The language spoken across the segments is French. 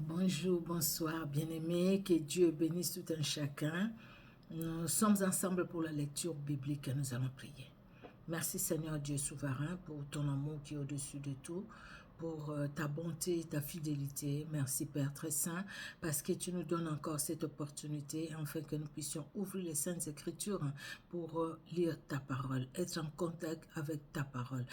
Bonjour, bonsoir, bien-aimés, que Dieu bénisse tout un chacun. Nous sommes ensemble pour la lecture biblique et nous allons prier. Merci Seigneur Dieu souverain pour ton amour qui est au-dessus de tout, pour ta bonté, ta fidélité. Merci Père très saint, parce que tu nous donnes encore cette opportunité afin que nous puissions ouvrir les Saintes Écritures pour lire ta parole, être en contact avec ta parole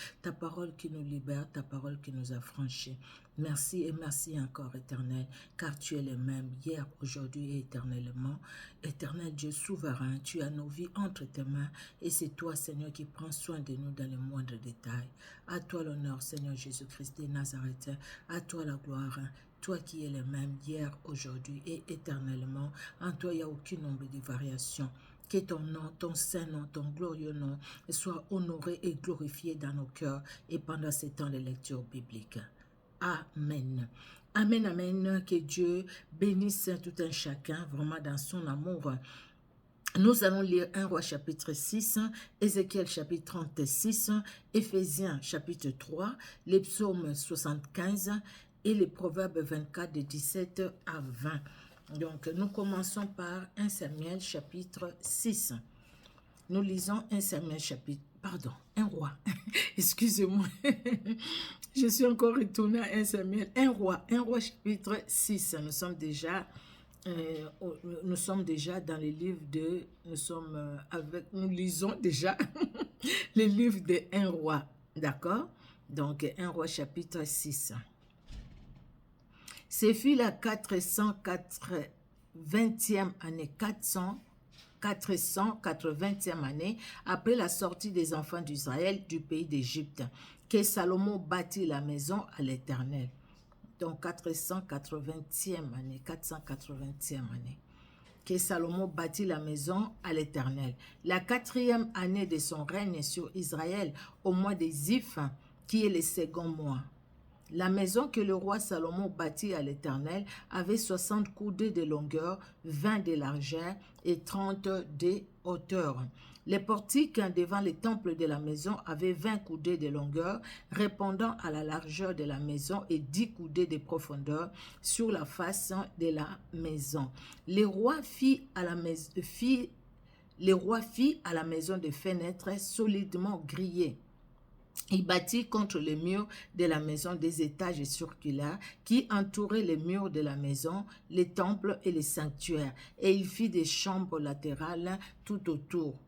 qui nous libère, ta parole qui nous affranchit. Merci et merci encore éternel, car tu es le même hier, aujourd'hui et éternellement. Éternel Dieu souverain, tu as nos vies entre tes mains et c'est toi Seigneur qui prends soin de nous dans les moindres détails. À toi l'honneur Seigneur Jésus-Christ des Nazaréens, à toi la gloire. Toi qui es le même hier, aujourd'hui et éternellement, en toi il n'y a aucune nombre de variation. Que ton nom, ton saint nom, ton glorieux nom soit honoré et glorifié dans nos cœurs et pendant ces temps de lecture biblique. Amen. Amen, amen. Que Dieu bénisse tout un chacun vraiment dans son amour. Nous allons lire 1 Roi chapitre 6, Ézéchiel chapitre 36, Éphésiens chapitre 3, les psaumes 75 et les proverbes 24 de 17 à 20. Donc nous commençons par 1 Samuel chapitre 6. Nous lisons 1 Samuel chapitre, pardon, 1 Roi, excusez-moi, je suis encore retournée à 1 Samuel, 1 Roi chapitre 6, nous sommes déjà dans les livres de, nous lisons déjà les livres de 1 Roi, d'accord? Donc 1 Roi chapitre 6. Ce fut la 480e année, 480e année, après la sortie des enfants d'Israël du pays d'Égypte, que Salomon bâtit la maison à l'Éternel. Donc 480e année, que Salomon bâtit la maison à l'Éternel. La 4e année de son règne sur Israël, au mois des Ziph, qui est le second mois. La maison que le roi Salomon bâtit à l'Éternel avait 60 coudées de longueur, 20 de largeur et 30 de hauteur. Les portiques devant les temples de la maison avaient 20 coudées de longueur, répondant à la largeur de la maison et 10 coudées de profondeur sur la face de la maison. Le roi fit à la maison des fenêtres solidement grillées. Il bâtit contre le mur de la maison des étages circulaires qui entouraient les murs de la maison, les temples et les sanctuaires, et il fit des chambres latérales tout autour.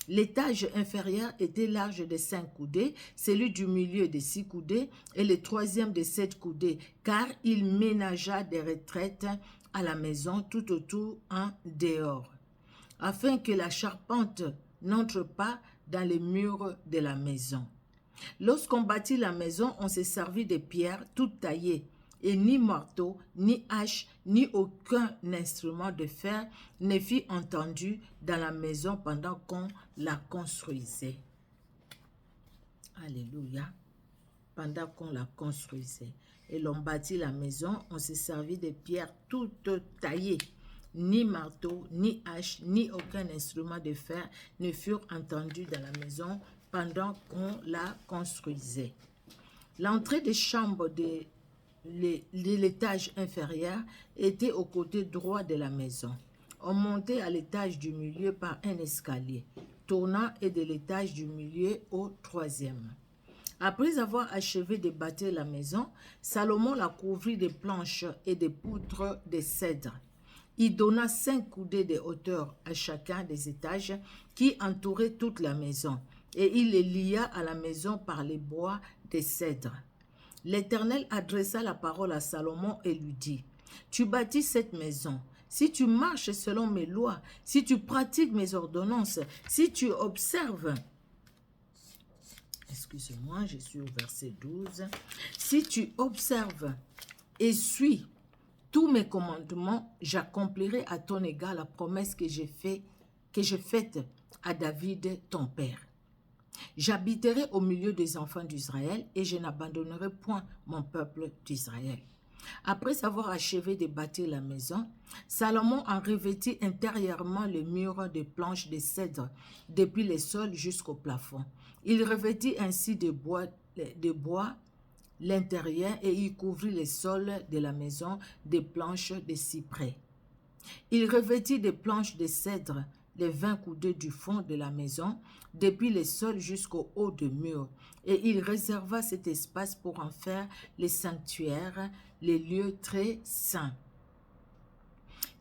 L'étage inférieur était large de 5 coudées, celui du milieu de 6 coudées et le troisième de 7 coudées, car il ménagea des retraites à la maison tout autour en dehors, afin que la charpente n'entre pas dans les murs de la maison. Lorsqu'on bâtit la maison, on se servit de pierres toutes taillées, et ni marteau, ni hache, ni aucun instrument de fer ne fut entendu dans la maison pendant qu'on la construisait. Alléluia. Pendant qu'on la construisait. Et l'on bâtit la maison, on se servit de pierres toutes taillées. Ni marteau, ni hache, ni aucun instrument de fer ne furent entendus dans la maison pendant qu'on la construisait. L'entrée des chambres de l'étage inférieur était au côté droit de la maison. On montait à l'étage du milieu par un escalier, tournant et de l'étage du milieu au troisième. Après avoir achevé de bâtir la maison, Salomon la couvrit de planches et de poutres de cèdre. Il donna 5 coudées de hauteur à chacun des étages qui entouraient toute la maison, et il les lia à la maison par les bois de cèdre. L'Éternel adressa la parole à Salomon et lui dit, « Tu bâtis cette maison. Si tu marches selon mes lois, si tu pratiques mes ordonnances, si tu observes... » Excusez-moi, je suis au verset 12. « Si tu observes et suis tous mes commandements, j'accomplirai à ton égard la promesse que j'ai faite à David, ton père. J'habiterai au milieu des enfants d'Israël et je n'abandonnerai point mon peuple d'Israël. » Après avoir achevé de bâtir la maison, Salomon en revêtit intérieurement le mur de planches de cèdre, depuis le sol jusqu'au plafond. Il revêtit ainsi de bois l'intérieur et il couvrit les sols de la maison des planches de cyprès. Il revêtit des planches de cèdre les 20 coudées du fond de la maison, depuis les sols jusqu'au haut du mur, et il réserva cet espace pour en faire les sanctuaires, les lieux très saints.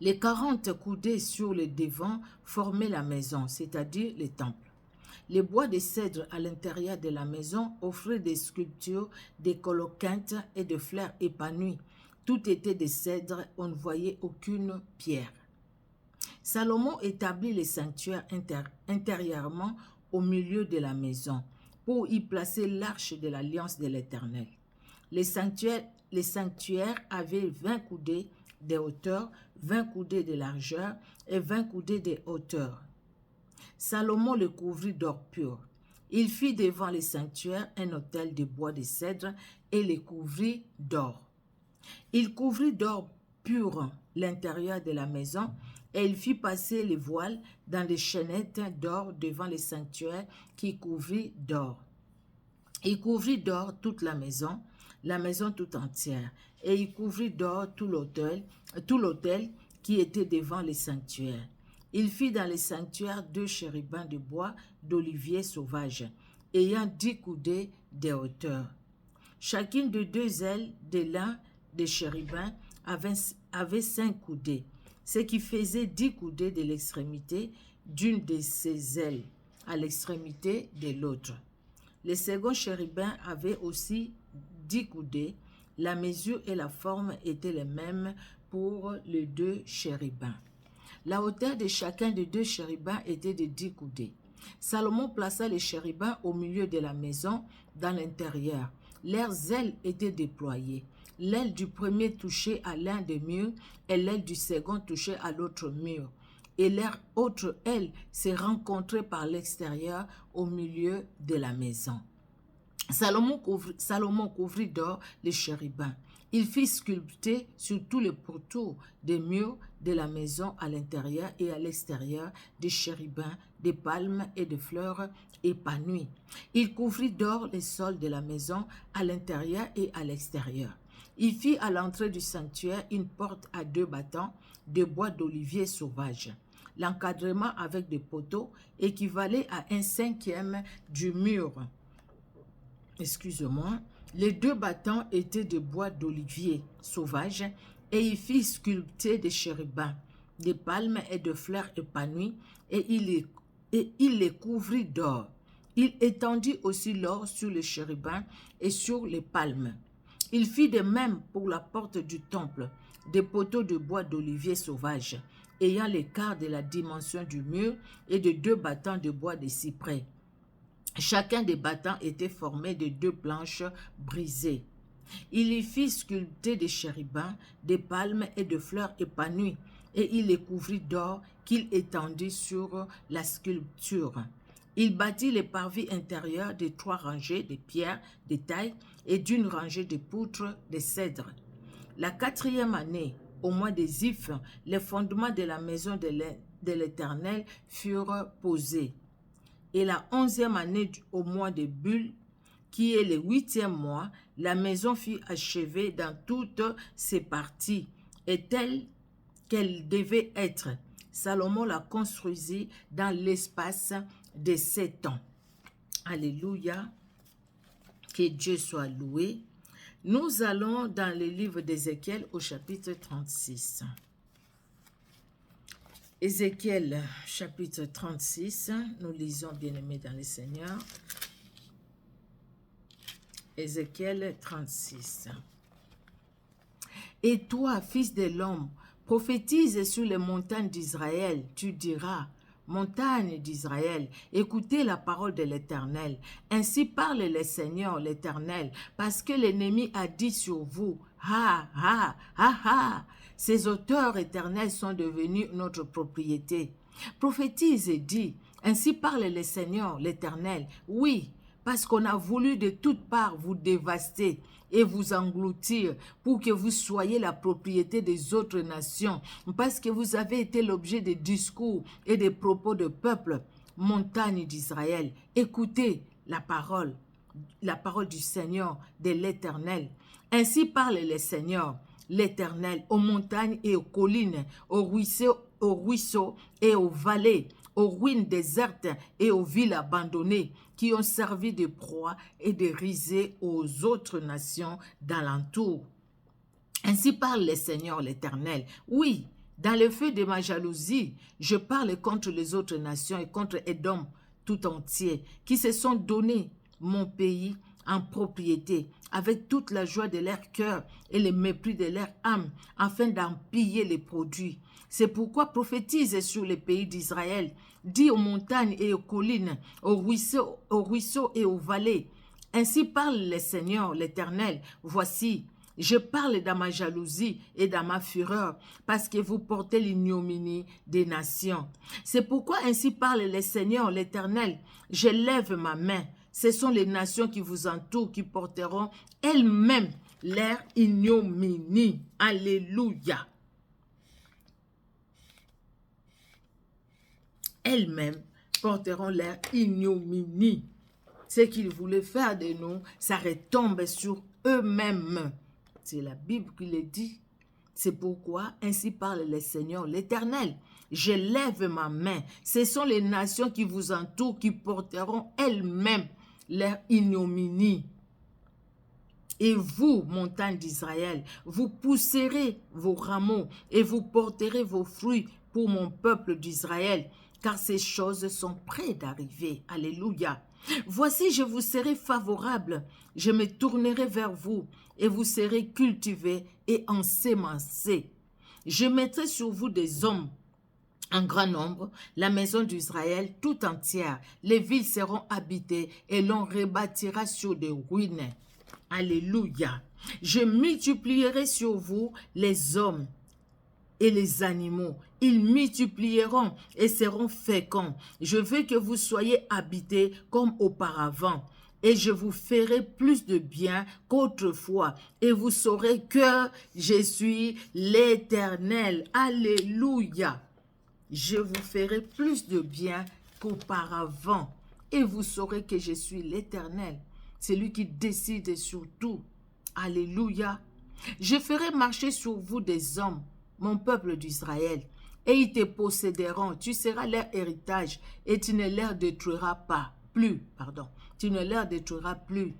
Les 40 coudées sur le devant formaient la maison, c'est-à-dire le temple. Les bois de cèdre à l'intérieur de la maison offraient des sculptures, des coloquintes et des fleurs épanouies. Tout était de cèdre, on ne voyait aucune pierre. Salomon établit les sanctuaires intérieurement au milieu de la maison pour y placer l'arche de l'alliance de l'Éternel. Les sanctuaires avaient 20 coudées de hauteur, 20 coudées de largeur et 20 coudées de hauteur. Salomon le couvrit d'or pur. Il fit devant les sanctuaires un autel de bois de cèdre et les couvrit d'or. Il couvrit d'or pur l'intérieur de la maison et il fit passer les voiles dans des chaînettes d'or devant les sanctuaires qui couvrit d'or. Il couvrit d'or toute la maison tout entière, et il couvrit d'or tout l'autel qui était devant les sanctuaires. Il fit dans les sanctuaires 2 chérubins de bois d'olivier sauvage, ayant 10 coudées de hauteur. Chacune de 2 ailes de l'un des chérubins avait 5 coudées, ce qui faisait 10 coudées de l'extrémité d'une de ses ailes à l'extrémité de l'autre. Le second chérubin avait aussi 10 coudées. La mesure et la forme étaient les mêmes pour les 2 chérubins. La hauteur de chacun des 2 chérubins était de 10 coudées. Salomon plaça les chérubins au milieu de la maison, dans l'intérieur. Leurs ailes étaient déployées. L'aile du premier touchait à l'un des murs et l'aile du second touchait à l'autre mur. Et leur autre aile se rencontrait par l'extérieur au milieu de la maison. Salomon couvrit d'or les chérubins. Il fit sculpter sur tous les pourtours des murs de la maison à l'intérieur et à l'extérieur des chérubins, des palmes et des fleurs épanouies. Il couvrit d'or les sols de la maison à l'intérieur et à l'extérieur. Il fit à l'entrée du sanctuaire une porte à 2 battants de bois d'olivier sauvage. L'encadrement avec des poteaux équivalait à 1/5 du mur. Les 2 battants étaient de bois d'olivier sauvage et il fit sculpter des chérubins, des palmes et de fleurs épanouies et il les couvrit d'or. Il étendit aussi l'or sur les chérubins et sur les palmes. Il fit de même pour la porte du temple, des poteaux de bois d'olivier sauvage, ayant le quart de la dimension du mur et de 2 battants de bois de cyprès. Chacun des battants était formé de 2 planches brisées. Il y fit sculpter des chérubins, des palmes et de fleurs épanouies, et il les couvrit d'or qu'il étendit sur la sculpture. Il bâtit les parvis intérieurs de 3 rangées de pierres de taille et d'une rangée de poutres de cèdre. La 4e année, au mois de Ziph, les fondements de la maison de l'Éternel furent posés. Et la 11e année au mois de Bul, qui est le 8e mois, la maison fut achevée dans toutes ses parties, et telle qu'elle devait être. Salomon la construisit dans l'espace de 7 ans. Alléluia, que Dieu soit loué. Nous allons dans le livre d'Ézéchiel au chapitre 36. Ézéchiel, chapitre 36, nous lisons, bien-aimés dans le Seigneur. Ézéchiel 36. Et toi, fils de l'homme, prophétise sur les montagnes d'Israël, tu diras, montagnes d'Israël, écoutez la parole de l'Éternel. Ainsi parle le Seigneur, l'Éternel, parce que l'ennemi a dit sur vous, ha, ha, ha, ha. Ces auteurs éternels sont devenus notre propriété. Prophétise et dis, ainsi parle le Seigneur, l'Éternel. Oui, parce qu'on a voulu de toutes parts vous dévaster et vous engloutir pour que vous soyez la propriété des autres nations, parce que vous avez été l'objet des discours et des propos de peuples, montagne d'Israël. Écoutez la parole la parole du Seigneur, de l'Éternel. Ainsi parle le Seigneur, l'Éternel, aux montagnes et aux collines, aux ruisseaux et aux vallées, aux ruines désertes et aux villes abandonnées, qui ont servi de proie et de risée aux autres nations d'alentour. Ainsi parle le Seigneur l'Éternel. Oui, dans le feu de ma jalousie, je parle contre les autres nations et contre Édom tout entier, qui se sont donné mon pays en propriété, avec toute la joie de leur cœur et le mépris de leur âme, afin d'en piller les produits. C'est pourquoi prophétise sur les pays d'Israël, dis aux montagnes et aux collines, aux ruisseaux et aux vallées. Ainsi parle le Seigneur l'Éternel. Voici, je parle dans ma jalousie et dans ma fureur, parce que vous portez l'ignominie des nations. C'est pourquoi ainsi parle le Seigneur l'Éternel. Je lève ma main. Ce sont les nations qui vous entourent qui porteront elles-mêmes leur ignominie. Alléluia. Elles-mêmes porteront leur ignominie. Ce qu'ils voulaient faire de nous, ça retombe sur eux-mêmes. C'est la Bible qui le dit. C'est pourquoi ainsi parle le Seigneur l'Éternel. Je lève ma main. Ce sont les nations qui vous entourent qui porteront elles-mêmes leur ignominie. Et vous, montagnes d'Israël, vous pousserez vos rameaux et vous porterez vos fruits pour mon peuple d'Israël, car ces choses sont près d'arriver. Alléluia. Voici, je vous serai favorable, je me tournerai vers vous, et vous serez cultivés et ensemencés. Je mettrai sur vous des hommes en grand nombre, la maison d'Israël tout entière. Les villes seront habitées et l'on rebâtira sur des ruines. Alléluia. Je multiplierai sur vous les hommes et les animaux. Ils multiplieront et seront féconds. Je veux que vous soyez habités comme auparavant. Et je vous ferai plus de bien qu'autrefois. Et vous saurez que je suis l'Éternel. Alléluia. Je vous ferai plus de bien qu'auparavant. Et vous saurez que je suis l'Éternel. C'est lui qui décide sur tout. Alléluia. Je ferai marcher sur vous des hommes, mon peuple d'Israël, et ils te posséderont. Tu seras leur héritage et tu ne leur détruiras plus. Tu ne leur détruiras plus.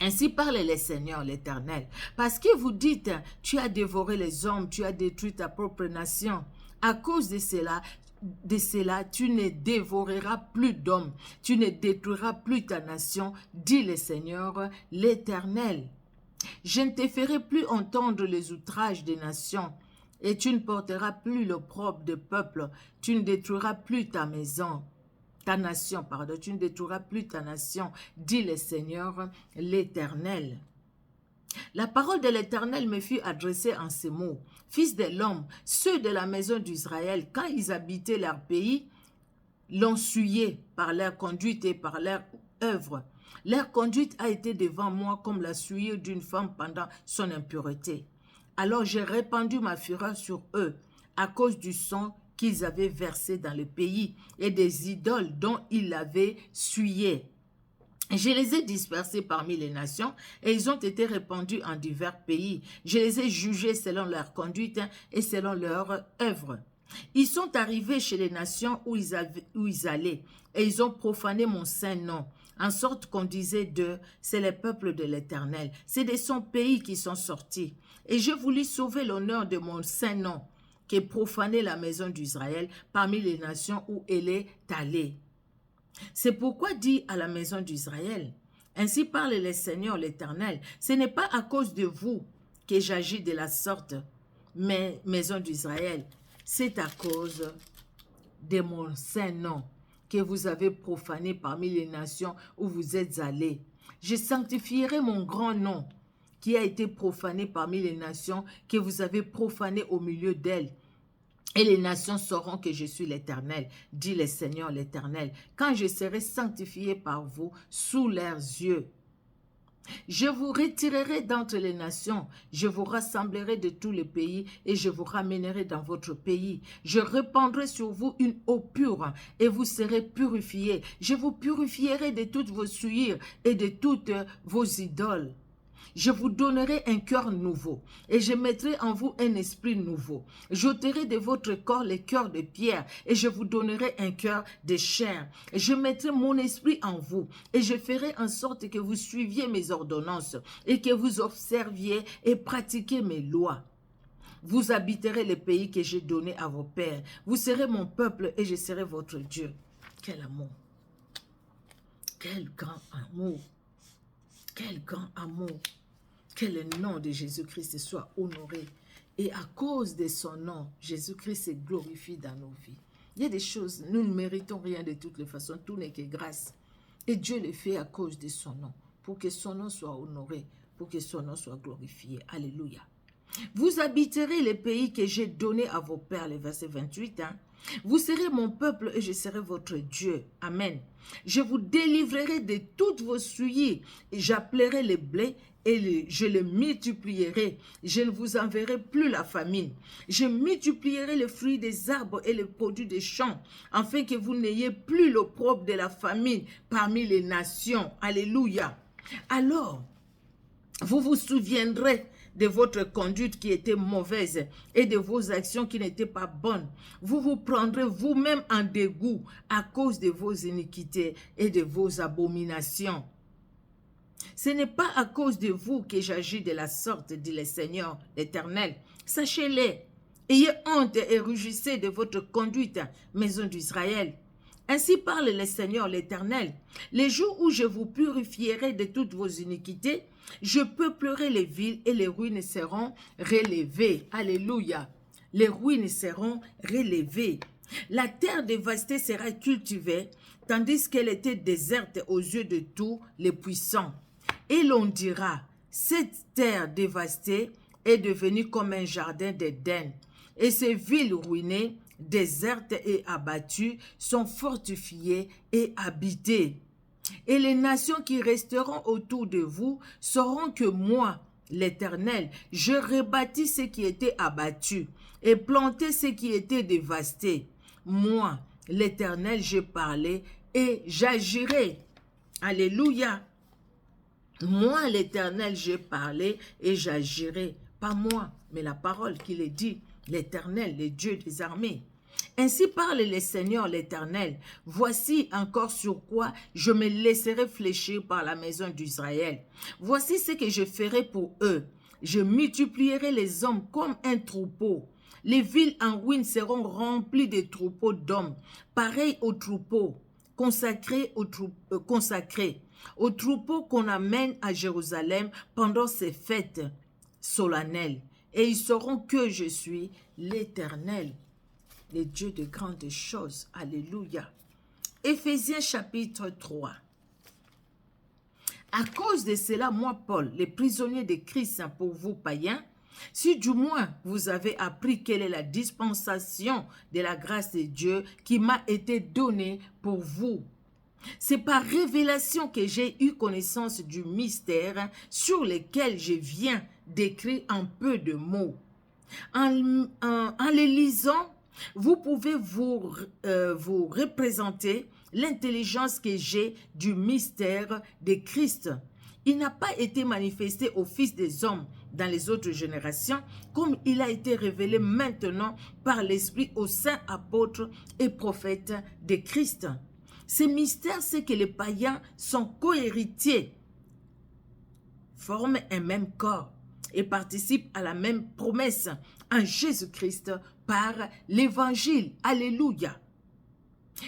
Ainsi parle le Seigneur l'Éternel. Parce que vous dites, tu as dévoré les hommes, tu as détruit ta propre nation. À cause de cela, tu ne dévoreras plus d'hommes, tu ne détruiras plus ta nation, dit le Seigneur l'Éternel. Je ne te ferai plus entendre les outrages des nations, et tu ne porteras plus l'opprobre des peuples, tu ne détruiras plus ta nation, tu ne détruiras plus ta nation, dit le Seigneur l'Éternel. La parole de l'Éternel me fut adressée en ces mots. Fils de l'homme, ceux de la maison d'Israël, quand ils habitaient leur pays, l'ont souillé par leur conduite et par leur œuvre. Leur conduite a été devant moi comme la souillure d'une femme pendant son impureté. Alors j'ai répandu ma fureur sur eux à cause du sang qu'ils avaient versé dans le pays et des idoles dont ils l'avaient souillé. Je les ai dispersés parmi les nations et ils ont été répandus en divers pays. Je les ai jugés selon leur conduite et selon leur œuvre. Ils sont arrivés chez les nations où ils allaient et ils ont profané mon saint nom, en sorte qu'on disait d'eux, c'est le peuple de l'Éternel. C'est de son pays qu'ils sont sortis. Et je voulus sauver l'honneur de mon saint nom, qui est profané la maison d'Israël parmi les nations où elle est allée. C'est pourquoi dit à la maison d'Israël, ainsi parle le Seigneur l'Éternel, ce n'est pas à cause de vous que j'agis de la sorte, mais maison d'Israël, c'est à cause de mon saint nom que vous avez profané parmi les nations où vous êtes allés. Je sanctifierai mon grand nom qui a été profané parmi les nations que vous avez profané au milieu d'elles. Et les nations sauront que je suis l'Éternel, dit le Seigneur l'Éternel, quand je serai sanctifié par vous sous leurs yeux. Je vous retirerai d'entre les nations, je vous rassemblerai de tous les pays et je vous ramènerai dans votre pays. Je répandrai sur vous une eau pure et vous serez purifiés. Je vous purifierai de toutes vos souillures et de toutes vos idoles. Je vous donnerai un cœur nouveau et je mettrai en vous un esprit nouveau. J'ôterai de votre corps les cœurs de pierre et je vous donnerai un cœur de chair. Je mettrai mon esprit en vous et je ferai en sorte que vous suiviez mes ordonnances et que vous observiez et pratiquiez mes lois. Vous habiterez le pays que j'ai donné à vos pères. Vous serez mon peuple et je serai votre Dieu. Quel amour! Quel grand amour! Quel grand amour! Que le nom de Jésus-Christ soit honoré. Et à cause de son nom, Jésus-Christ se glorifie dans nos vies. Il y a des choses, nous ne méritons rien de toutes les façons, tout n'est que grâce. Et Dieu le fait à cause de son nom, pour que son nom soit honoré, pour que son nom soit glorifié. Alléluia. Vous habiterez les pays que j'ai donnés à vos pères, le verset 28. Vous serez mon peuple et je serai votre Dieu. Amen. Je vous délivrerai de toutes vos souillures et j'appellerai les blés et je les multiplierai. Je ne vous enverrai plus la famine. Je multiplierai les fruits des arbres et les produits des champs, afin que vous n'ayez plus l'opprobre de la famine parmi les nations. Alléluia. Alors, vous vous souviendrez de votre conduite qui était mauvaise et de vos actions qui n'étaient pas bonnes. Vous vous prendrez vous-même en dégoût à cause de vos iniquités et de vos abominations. Ce n'est pas à cause de vous que j'agis de la sorte, dit le Seigneur l'Éternel. Sachez-le, ayez honte et rugissez de votre conduite, maison d'Israël. Ainsi parle le Seigneur l'Éternel. Les jours où je vous purifierai de toutes vos iniquités, je peuplerai les villes et les ruines seront relevées. Alléluia. Les ruines seront relevées. La terre dévastée sera cultivée, tandis qu'elle était déserte aux yeux de tous les puissants. Et l'on dira, cette terre dévastée est devenue comme un jardin d'Éden, et ces villes ruinées, désertes et abattues, sont fortifiées et habitées. Et les nations qui resteront autour de vous sauront que moi, l'Éternel, je rebâtis ce qui était abattu et plantai ce qui était dévasté. Moi, l'Éternel, j'ai parlé et j'agirai. Alléluia. Moi, l'Éternel, j'ai parlé et j'agirai. Pas moi, mais la parole qu'il est dit, l'Éternel, le Dieu des armées. Ainsi parle le Seigneur l'Éternel. Voici encore sur quoi je me laisserai fléchir par la maison d'Israël. Voici ce que je ferai pour eux. Je multiplierai les hommes comme un troupeau. Les villes en ruine seront remplies de troupeaux d'hommes, pareils aux troupeaux consacrés aux troupeaux qu'on amène à Jérusalem pendant ces fêtes solennelles. Et ils sauront que je suis l'Éternel, le Dieu de grandes choses. Alléluia. Éphésiens chapitre 3. À cause de cela, moi, Paul, le prisonnier de Christ pour vous païens, si du moins vous avez appris quelle est la dispensation de la grâce de Dieu qui m'a été donnée pour vous. C'est par révélation que j'ai eu connaissance du mystère sur lequel je viens d'écrire en peu de mots. En les lisant, vous pouvez vous représenter l'intelligence que j'ai du mystère de Christ. Il n'a pas été manifesté au Fils des hommes dans les autres générations, comme il a été révélé maintenant par l'Esprit aux saints apôtres et prophètes de Christ. Ce mystère, c'est que les païens sont cohéritiers, forment un même corps et participent à la même promesse en Jésus-Christ par l'Évangile. Alléluia.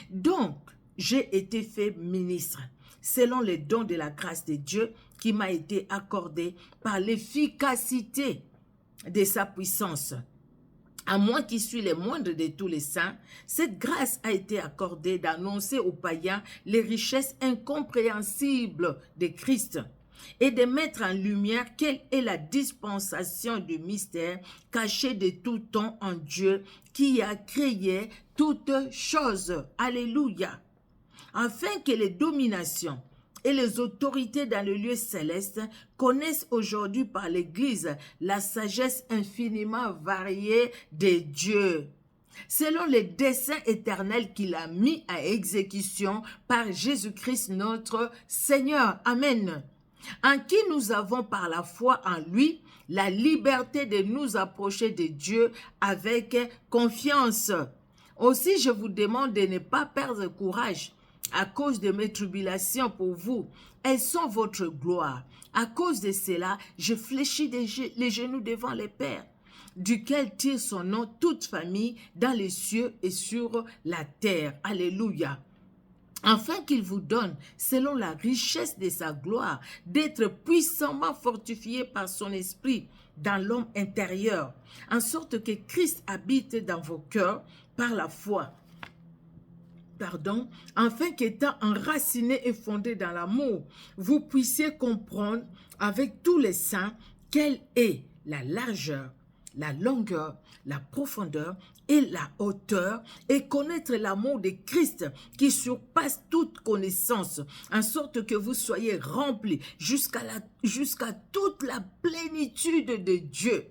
Donc, j'ai été fait ministre selon les dons de la grâce de Dieu qui m'a été accordé par l'efficacité de sa puissance. À moi qui suis le moindre de tous les saints, cette grâce a été accordée d'annoncer aux païens les richesses incompréhensibles de Christ et de mettre en lumière quelle est la dispensation du mystère caché de tout temps en Dieu qui a créé toutes choses. Alléluia. Afin que les dominations et les autorités dans le lieu céleste connaissent aujourd'hui par l'Église la sagesse infiniment variée de Dieu, selon les desseins éternels qu'il a mis à exécution par Jésus-Christ notre Seigneur. Amen. En qui nous avons par la foi en lui la liberté de nous approcher de Dieu avec confiance. Aussi, je vous demande de ne pas perdre courage à cause de mes tribulations pour vous. Elles sont votre gloire. À cause de cela, je fléchis les genoux devant le Père, duquel tire son nom toute famille dans les cieux et sur la terre. Alléluia. Afin qu'il vous donne, selon la richesse de sa gloire, d'être puissamment fortifié par son esprit dans l'homme intérieur, en sorte que Christ habite dans vos cœurs par la foi. Afin qu'étant enraciné et fondé dans l'amour, vous puissiez comprendre avec tous les saints quelle est la largeur, la longueur, la profondeur et la hauteur, et connaître l'amour de Christ qui surpasse toute connaissance, en sorte que vous soyez remplis jusqu'à toute la plénitude de Dieu.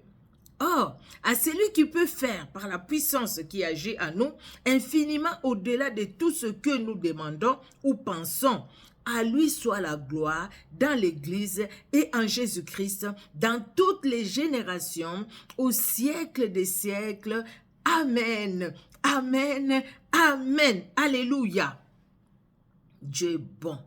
Or, à celui qui peut faire, par la puissance qui agit en nous, infiniment au-delà de tout ce que nous demandons ou pensons, à lui soit la gloire dans l'Église et en Jésus-Christ, dans toutes les générations, au siècle des siècles. Amen, amen, amen. Alléluia. Dieu est bon.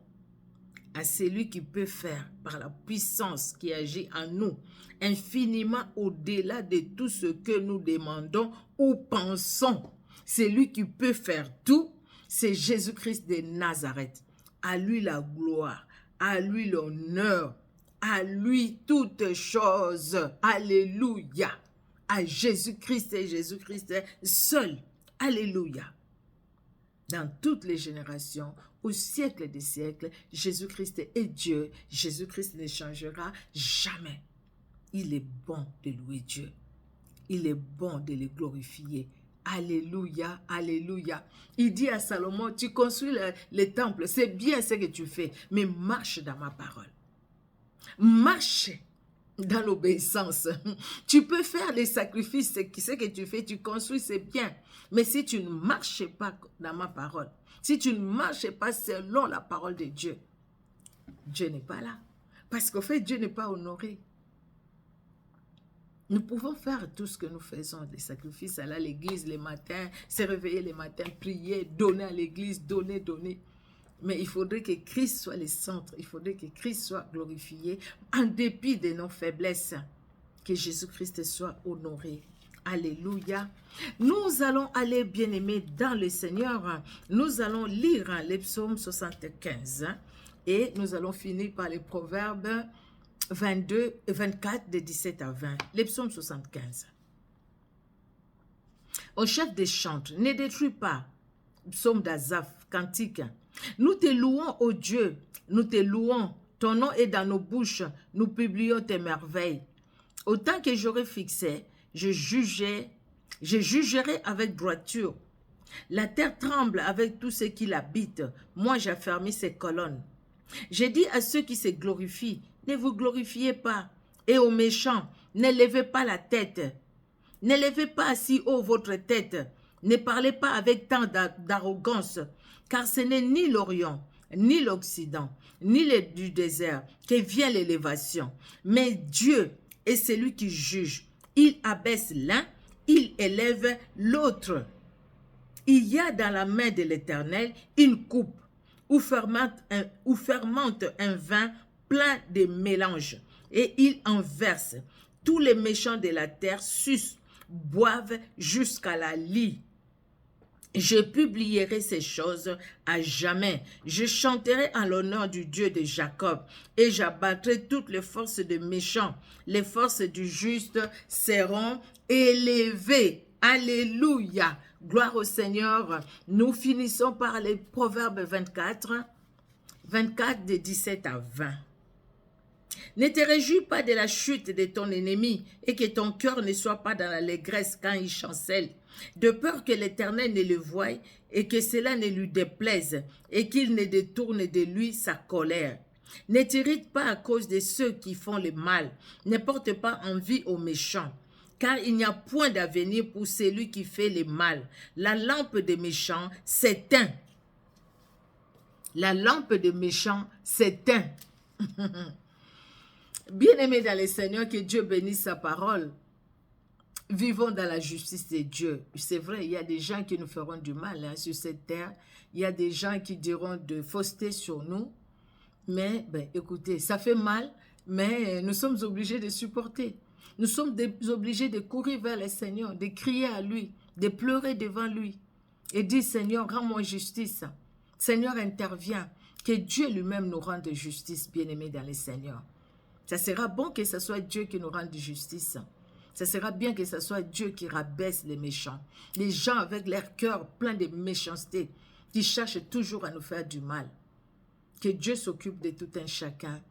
À celui qui peut faire, par la puissance qui agit en nous, infiniment au-delà de tout ce que nous demandons ou pensons. C'est lui qui peut faire tout, c'est Jésus-Christ de Nazareth. À lui la gloire, à lui l'honneur, à lui toutes choses. Alléluia. À Jésus-Christ et Jésus-Christ seul. Alléluia. Dans toutes les générations, au siècle des siècles, Jésus-Christ est Dieu. Jésus-Christ ne changera jamais. Il est bon de louer Dieu. Il est bon de le glorifier. Alléluia, alléluia. Il dit à Salomon, tu construis le temple, c'est bien ce que tu fais, mais marche dans ma parole. Marche dans l'obéissance. Tu peux faire les sacrifices, ce que tu fais, tu construis, c'est bien. Mais si tu ne marches pas dans ma parole, si tu ne marches pas selon la parole de Dieu, Dieu n'est pas là. Parce qu'en fait, Dieu n'est pas honoré. Nous pouvons faire tout ce que nous faisons, des sacrifices, aller à l'église les matins, se réveiller les matins, prier, donner à l'église, donner. Mais il faudrait que Christ soit le centre, il faudrait que Christ soit glorifié en dépit de nos faiblesses, que Jésus-Christ soit honoré. Alléluia. Nous allons aller, bien-aimés, dans le Seigneur. Nous allons lire les psaumes 75 et nous allons finir par les proverbes 22 et 24 de 17 à 20. Les psaumes 75. Au chef des chantres, ne détruis pas. Psaume d'Azaph, cantique. Nous te louons, ô Dieu, nous te louons. Ton nom est dans nos bouches, nous publions tes merveilles. Autant que j'aurai fixé, je jugerai avec droiture. La terre tremble avec tout ce qui l'habite. Moi, j'affermis ses colonnes. J'ai dit à ceux qui se glorifient, ne vous glorifiez pas. Et aux méchants, ne levez pas la tête. Ne levez pas si haut votre tête. Ne parlez pas avec tant d'arrogance, car ce n'est ni l'Orient, ni l'Occident, ni du désert que vient l'élévation. Mais Dieu est celui qui juge. Il abaisse l'un, il élève l'autre. Il y a dans la main de l'Éternel une coupe où fermente un vin plein de mélanges, et il en verse. Tous les méchants de la terre sucent, boivent jusqu'à la lie. Je publierai ces choses à jamais. Je chanterai en l'honneur du Dieu de Jacob et j'abattrai toutes les forces des méchants. Les forces du juste seront élevées. Alléluia. Gloire au Seigneur. Nous finissons par les Proverbes 24 de 17 à 20. Ne te réjouis pas de la chute de ton ennemi et que ton cœur ne soit pas dans l'allégresse quand il chancelle, de peur que l'Éternel ne le voie et que cela ne lui déplaise et qu'il ne détourne de lui sa colère. Ne t'irrite pas à cause de ceux qui font le mal, ne porte pas envie aux méchants, car il n'y a point d'avenir pour celui qui fait le mal. La lampe des méchants s'éteint. La lampe des méchants s'éteint. Bien-aimés dans le Seigneur, que Dieu bénisse sa parole. Vivons dans la justice de Dieu. C'est vrai, il y a des gens qui nous feront du mal sur cette terre. Il y a des gens qui diront de fausseté sur nous. Mais, écoutez, ça fait mal, mais nous sommes obligés de supporter. Nous sommes obligés de courir vers le Seigneur, de crier à lui, de pleurer devant lui. Et dire, Seigneur, rends-moi justice. Seigneur, interviens. Que Dieu lui-même nous rende justice, bien-aimés dans le Seigneur. Ça sera bon que ce soit Dieu qui nous rende justice. Ça sera bien que ce soit Dieu qui rabaisse les méchants. Les gens avec leur cœur plein de méchanceté, qui cherchent toujours à nous faire du mal. Que Dieu s'occupe de tout un chacun.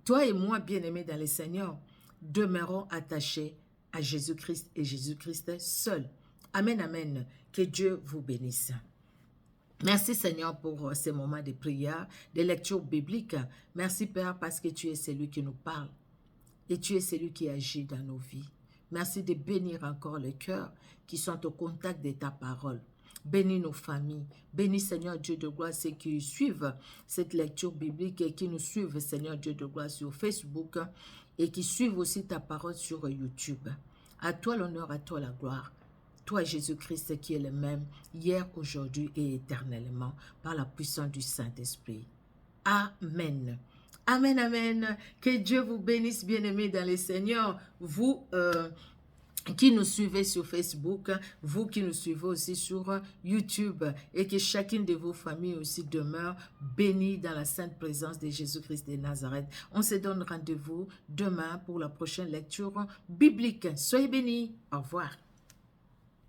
Toi et moi, bien-aimés dans le Seigneur, demeurons attachés à Jésus-Christ et Jésus-Christ seul. Amen, amen. Que Dieu vous bénisse. Merci Seigneur pour ces moments de prière, de lecture biblique. Merci Père parce que tu es celui qui nous parle et tu es celui qui agit dans nos vies. Merci de bénir encore les cœurs qui sont au contact de ta parole. Bénis nos familles. Bénis Seigneur Dieu de gloire ceux qui suivent cette lecture biblique et qui nous suivent Seigneur Dieu de gloire sur Facebook et qui suivent aussi ta parole sur YouTube. À toi l'honneur, à toi la gloire. Toi, Jésus-Christ, qui est le même, hier, aujourd'hui et éternellement, par la puissance du Saint-Esprit. Amen. Amen, amen. Que Dieu vous bénisse, bien-aimés dans le Seigneur. Vous qui nous suivez sur Facebook, vous qui nous suivez aussi sur YouTube, et que chacune de vos familles aussi demeure bénie dans la sainte présence de Jésus-Christ de Nazareth. On se donne rendez-vous demain pour la prochaine lecture biblique. Soyez bénis. Au revoir.